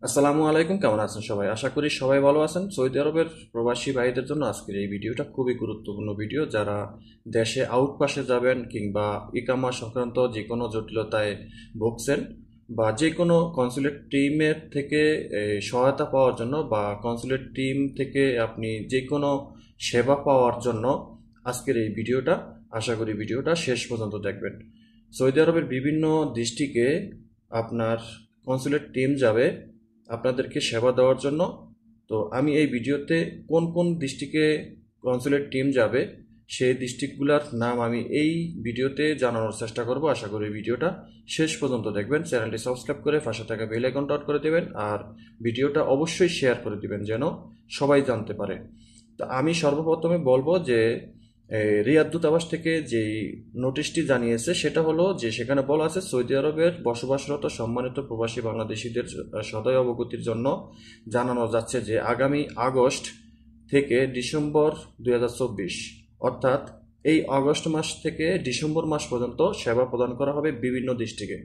আসসালামু আলাইকুম, কেমন আছেন সবাই? আশা করি সবাই ভালো আছেন। সৌদি আরবের প্রবাসী ভাইদের জন্য আজকের এই ভিডিওটা খুবই গুরুত্বপূর্ণ ভিডিও। যারা দেশে আউটপাসে যাবেন কিংবা ইকামা সংক্রান্ত যে কোনো জটিলতায় ভুগছেন বা যে কোনো কনসুলেট টিমের থেকে সহায়তা পাওয়ার জন্য বা কনসুলেট টিম থেকে আপনি যে কোনো সেবা পাওয়ার জন্য আজকের এই ভিডিওটা, আশা করি ভিডিওটা শেষ পর্যন্ত দেখবেন। সৌদি আরবের বিভিন্ন ডিস্ট্রিক্টে আপনার কনসুলেট টিম যাবে আপনাদেরকে সেবা দেওয়ার জন্য। তো আমি এই ভিডিওতে কোন কোন ডিস্ট্রিক্টে কনসুলেট টিম যাবে সেই ডিস্ট্রিক্টগুলোর নাম আমি এই ভিডিওতে জানানোর চেষ্টা করব। আশা করি ভিডিওটা শেষ পর্যন্ত দেখবেন। চ্যানেলটি সাবস্ক্রাইব করে পাশে থাকা বেল আইকনটা অন করে দেবেন আর ভিডিওটা অবশ্যই শেয়ার করে দিবেন যেন সবাই জানতে পারে। তো আমি সর্বপ্রথমে বলবো যে রিয়াদ দূতাবাস থেকে যেই নোটিশটি জানিয়েছে সেটা হলো যে সেখানে বলা আছে সৌদি আরবের বসবাসরত সম্মানিত প্রবাসী বাংলাদেশিদের সদয় অবগতির জন্য জানানো যাচ্ছে যে আগামী আগস্ট থেকে ডিসেম্বর 2024, অর্থাৎ এই আগস্ট মাস থেকে ডিসেম্বর মাস পর্যন্ত সেবা প্রদান করা হবে বিভিন্ন ডিস্ট্রিক্টে।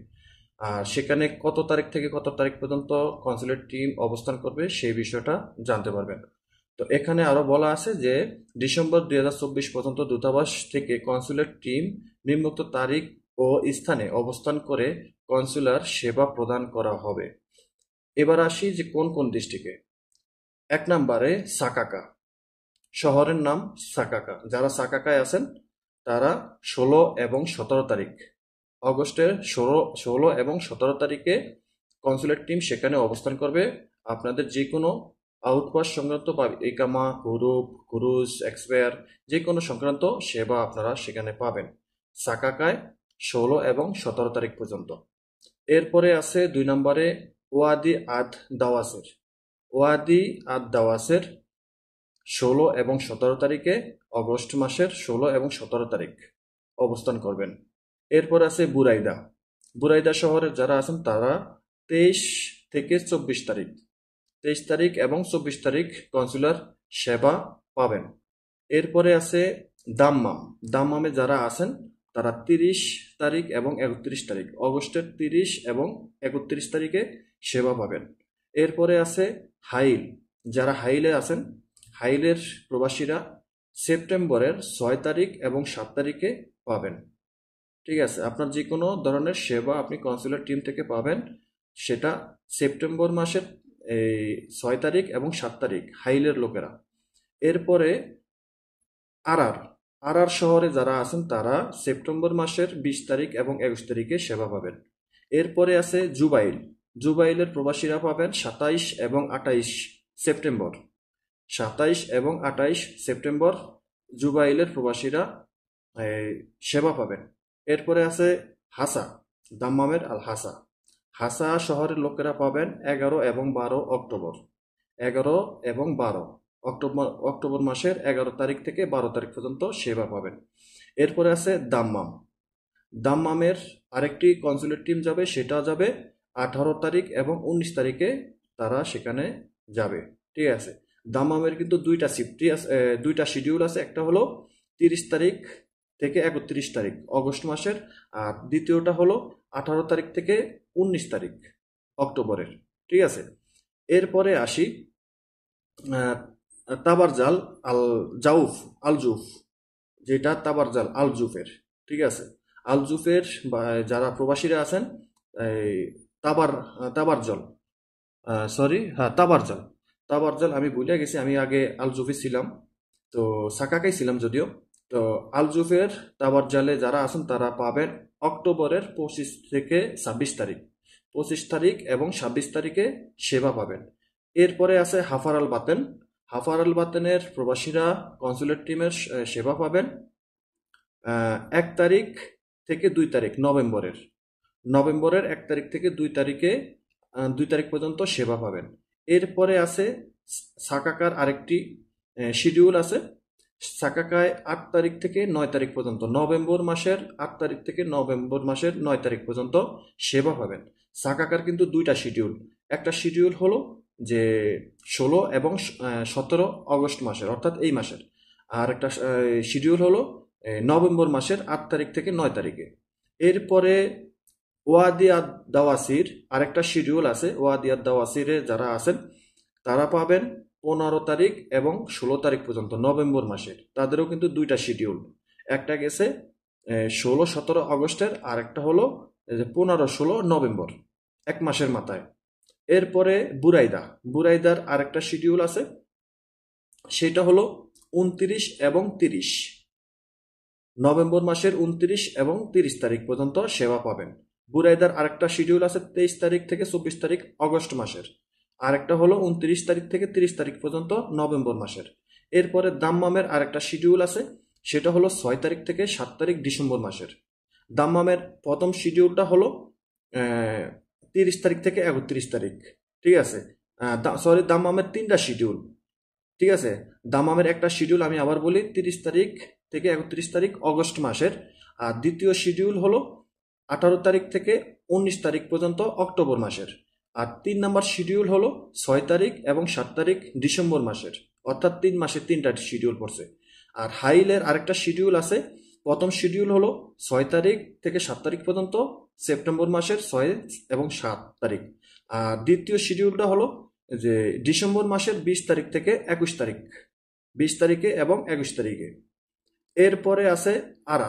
আর সেখানে কত তারিখ থেকে কত তারিখ পর্যন্ত কনসুলেট টিম অবস্থান করবে সেই বিষয়টা জানতে পারবেন। তো এখানে আরো বলা আছে যে ডিসেম্বর 2024 পর্যন্ত দূতাবাস থেকে কনসুলেট টিম নিম্নোক্ত তারিখ ও স্থানে অবস্থান করে কনসুলার সেবা প্রদান করা হবে। এবার আসি যে কোন কোন ডিস্ট্রিক্টে। 1 নম্বরে সাকাকা, শহরের নাম সাকাকা। যারা সাকাকায় আছেন তারা 16 এবং 17 তারিখ, অগস্টের 16 এবং 17 তারিখে কনসুলেট টিম সেখানে অবস্থান করবে। আপনাদের যে কোনো আউটপাস সংক্রান্ত বা ইকামা, হুরুপ, ক্রুজ, এক্সপায়ার যে কোনো সংক্রান্ত সেবা আপনারা সেখানে পাবেন সাকাকায় 16 এবং 17 তারিখ পর্যন্ত। এরপরে আছে 2 নম্বরে ওয়াদি আদ দাওয়াসের। ওয়াদি আদ দাওয়াসের 16 এবং 17 তারিখে, অগস্ট মাসের 16 এবং 17 তারিখ অবস্থান করবেন। এরপর আছে বুরাইদা। বুরাইদা শহরের যারা আছেন তারা 23 থেকে 24 তারিখ, 23 তারিখ এবং 24 তারিখ কনসুলার সেবা পাবেন। এরপরে আছে দাম্মাম। দাম্মামে যারা আছেন তারা 30 তারিখ এবং 31 তারিখ, অগস্টের 30 এবং 31 তারিখে সেবা পাবেন। এরপরে আছে হাইল। যারা হাইলে আছেন, হাইলের প্রবাসীরা সেপ্টেম্বরের 6 তারিখ এবং 7 তারিখে পাবেন। ঠিক আছে, আপনার যে কোনো ধরনের সেবা আপনি কনসুলার টিম থেকে পাবেন সেটা সেপ্টেম্বর মাসের এই 6 তারিখ এবং 7 তারিখ হাইলের লোকেরা। এরপরে আরার। আরার শহরে যারা আছেন তারা সেপ্টেম্বর মাসের 20 তারিখ এবং 21 তারিখে সেবা পাবেন। এরপরে আছে জুবাইল। জুবাইলের প্রবাসীরা পাবেন 27 এবং 28 সেপ্টেম্বর। 27 এবং 28 সেপ্টেম্বর জুবাইলের প্রবাসীরা এই, সেবা পাবেন। এরপরে আছে হাসা, দাম্মামের আল হাসা। হাসা শহরের লোকেরা পাবেন 11 এবং 12 অক্টোবর। 11 এবং 12 অক্টোবর, অক্টোবর মাসের 11 তারিখ থেকে 12 তারিখ পর্যন্ত সেবা পাবেন। এরপরে আছে দাম্মাম। দাম্মামের আরেকটি কনসুলেট টিম যাবে, সেটা যাবে 18 তারিখ এবং 19 তারিখে তারা সেখানে যাবে। ঠিক আছে, দাম্মামের কিন্তু দুইটা শিফটি আছে, দুইটা শিডিউল আছে। একটা হলো 30 তারিখ থেকে 31 তারিখ অগস্ট মাসের, আর দ্বিতীয়টা হলো 18 তারিখ থেকে 19 তারিখ অক্টোবরের। ঠিক আছে, এরপরে আসি আহ, তাবারজাল আল জাউফ, আল জুফ, যেটা তাবারজাল আল জুফের। ঠিক আছে, আল জুফের যারা প্রবাসীরা আছেন এই তাবার তাবারজল, সরি, হ্যাঁ তাবারজাল। তাবারজাল আমি ভুলে গেছি, আমি আগে আল জুফে ছিলাম, তো সাকাকাই ছিলাম যদিও। তো আল জুফের তাবারজালে যারা আছেন তারা পাবেন অক্টোবরের 25 থেকে 26 তারিখ, 25 তারিখ এবং 26 তারিখে সেবা পাবেন। এরপরে আছে হাফার আল বাতেন। হাফার আল বাতেনের প্রবাসীরা কনসুলেট টিমের সেবা পাবেন 1 তারিখ থেকে 2 তারিখ নভেম্বরের। নভেম্বরের 1 তারিখ থেকে 2 তারিখে, 2 তারিখ পর্যন্ত সেবা পাবেন। এরপরে আছে সাকাকার আরেকটি শিডিউল আছে। সাকাকায় 8 তারিখ থেকে 9 তারিখ পর্যন্ত, নভেম্বর মাসের 8 তারিখ থেকে নভেম্বর মাসের 9 তারিখ পর্যন্ত সেবা পাবেন। সাকাকার কিন্তু দুইটা শিডিউল। একটা শিডিউল হলো যে 16 এবং 17 অগস্ট মাসের, অর্থাৎ এই মাসের। আর একটা শিডিউল হলো নভেম্বর মাসের 8 তারিখ থেকে 9 তারিখে। এরপরে ওয়াদি আদ দাওয়াসির আরেকটা শিডিউল আছে। ওয়াদি আদ দাওয়াসিরে যারা আছেন তারা পাবেন 15 তারিখ এবং 16 তারিখ পর্যন্ত নভেম্বর মাসের। তাদেরও কিন্তু দুইটা শিডিউল, একটা গেছে 16-17 আগস্টের, আর একটা হলো 15-16 নভেম্বর, এক মাসের মাথায়। এরপরে বুরাইদার আরেকটা শিডিউল আছে, সেটা হলো 29 এবং 30 নভেম্বর মাসের 29 এবং 30 তারিখ পর্যন্ত সেবা পাবেন। বুরাইদার আরেকটা শিডিউল আছে 23 তারিখ থেকে 24 তারিখ অগস্ট মাসের, আরেকটা হলো 29 তারিখ থেকে 30 তারিখ পর্যন্ত নভেম্বর মাসের। এরপরে দাম্মামের আরেকটা শিডিউল আছে, সেটা হলো 6 তারিখ থেকে 7 তারিখ ডিসেম্বর মাসের। দাম্মামের প্রথম শিডিউলটা হলো 30 তারিখ থেকে 31 তারিখ, ঠিক আছে। সরি, দাম্মামের 3টা শিডিউল, ঠিক আছে। দামামের একটা শিডিউল আমি আবার বলি 30 তারিখ থেকে 31 তারিখ অগস্ট মাসের, আর দ্বিতীয় শিডিউল হলো 18 তারিখ থেকে 19 তারিখ পর্যন্ত অক্টোবর মাসের, আর 3 নম্বর শিডিউল হলো 6 তারিখ এবং 7 তারিখ ডিসেম্বর মাসের। অর্থাৎ 3 মাসে 3টা শিডিউল পড়ছে। আর হাইলের আরেকটা শিডিউল আছে, প্রথম শিডিউল হলো 6 তারিখ থেকে 7 তারিখ পর্যন্ত সেপ্টেম্বর মাসের 6 এবং 7 তারিখ, আর দ্বিতীয় শিডিউলটা হলো যে ডিসেম্বর মাসের 20 তারিখ থেকে 21 তারিখ, 20 তারিখে এবং 21 তারিখে। এরপরে আছে আর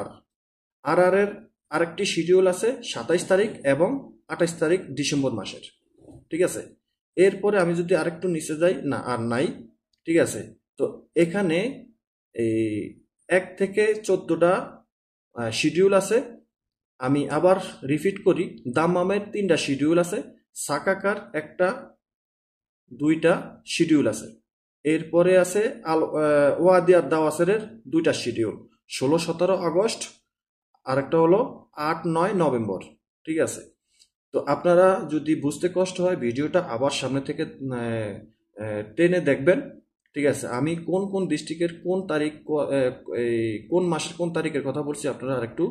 এর আরেকটি শিডিউল আছে 27 তারিখ এবং 28 তারিখ ডিসেম্বর মাসের, ঠিক আছে। এরপরে আমি যদি আরেকটু নিচে যাই, না আর নাই, ঠিক আছে। তো এখানে এই 1 থেকে 14টা শিডিউল আছে। আমি আবার রিপিট করি, দাম্মামের 3টা শিডিউল আছে, সাকাকার একটা 2টা শিডিউল আছে। এরপরে আছে ওয়াদি আদ দাওয়াসের 2টা শিডিউল, 16-17 আগস্ট, আরেকটা হলো 8-9 নভেম্বর, ঠিক আছে। তো আপনারা যদি বুঝতে কষ্ট হয় ভিডিওটা আবার সামনে থেকে টেনে দেখবেন, ঠিক আছে। আমি কোন কোন ডিস্ট্রিক্টের কোন তারিখ কোন মাসের কোন তারিখের কথা বলছি, আপনারা আরেকটু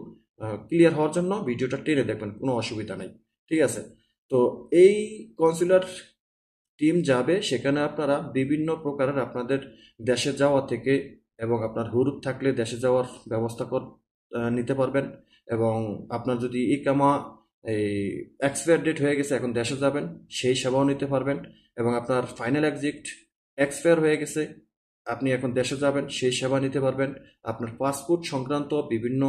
ক্লিয়ার হওয়ার জন্য ভিডিওটা টেনে দেখবেন, কোনো অসুবিধা নাই, ঠিক আছে। তো এই কনসুলার টিম যাবে, সেখানে আপনারা বিভিন্ন প্রকারের আপনাদের দেশে যাওয়া থেকে এবং আপনার হুরুপ থাকলে দেশে যাওয়ার ব্যবস্থা নিতে পারবেন, এবং আপনার যদি ইকামা এই এক্সপায়ার ডেট হয়ে গেছে, এখন দেশে যাবেন, সেই সেবাও নিতে পারবেন, এবং আপনার ফাইনাল এক্সিট এক্সপায়ার হয়ে গেছে, আপনি এখন দেশে যাবেন, সেই সেবা নিতে পারবেন। আপনার পাসপোর্ট সংক্রান্ত বিভিন্ন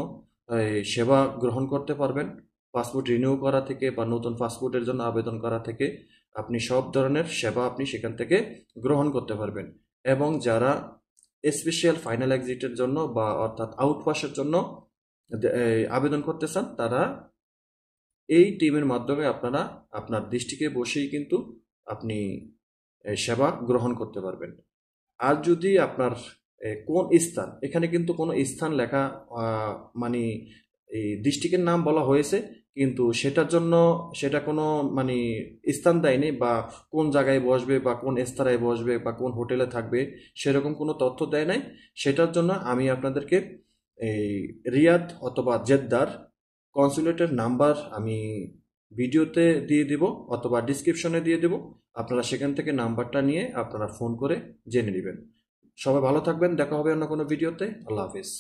সেবা গ্রহণ করতে পারবেন, পাসপোর্ট রিনিউ করা থেকে বা নতুন পাসপোর্টের জন্য আবেদন করা থেকে আপনি সব ধরনের সেবা আপনি সেখান থেকে গ্রহণ করতে পারবেন। এবং যারা স্পেশাল ফাইনাল এক্সিটের জন্য বা অর্থাৎ আউটপাসের জন্য আবেদন করতে চান, তারা এই টিমের মাধ্যমে আপনারা আপনার ডিস্ট্রিক্টে বসেই কিন্তু আপনি সেবা গ্রহণ করতে পারবেন। আর যদি আপনার কোন স্থান, এখানে কিন্তু কোনো স্থান লেখা মানে এই ডিস্ট্রিক্টের নাম বলা হয়েছে, কিন্তু সেটার জন্য সেটা কোনো মানে স্থান দেয়নি, বা কোন জায়গায় বসবে বা কোন স্তরে বসবে বা কোন হোটেলে থাকবে সেরকম কোনো তথ্য দেয় নাই। সেটার জন্য আমি আপনাদেরকে এই রিয়াদ অথবা জেদ্দার কনসুলেটের নাম্বার আমি ভিডিওতে দিয়ে দিব অথবা ডিসক্রিপশনে দিয়ে দেব, আপনারা সেখান থেকে নাম্বারটা নিয়ে আপনারা ফোন করে জেনে নেবেন। সবাই ভালো থাকবেন, দেখা হবে অন্য কোনো ভিডিওতে। আল্লাহ হাফিজ।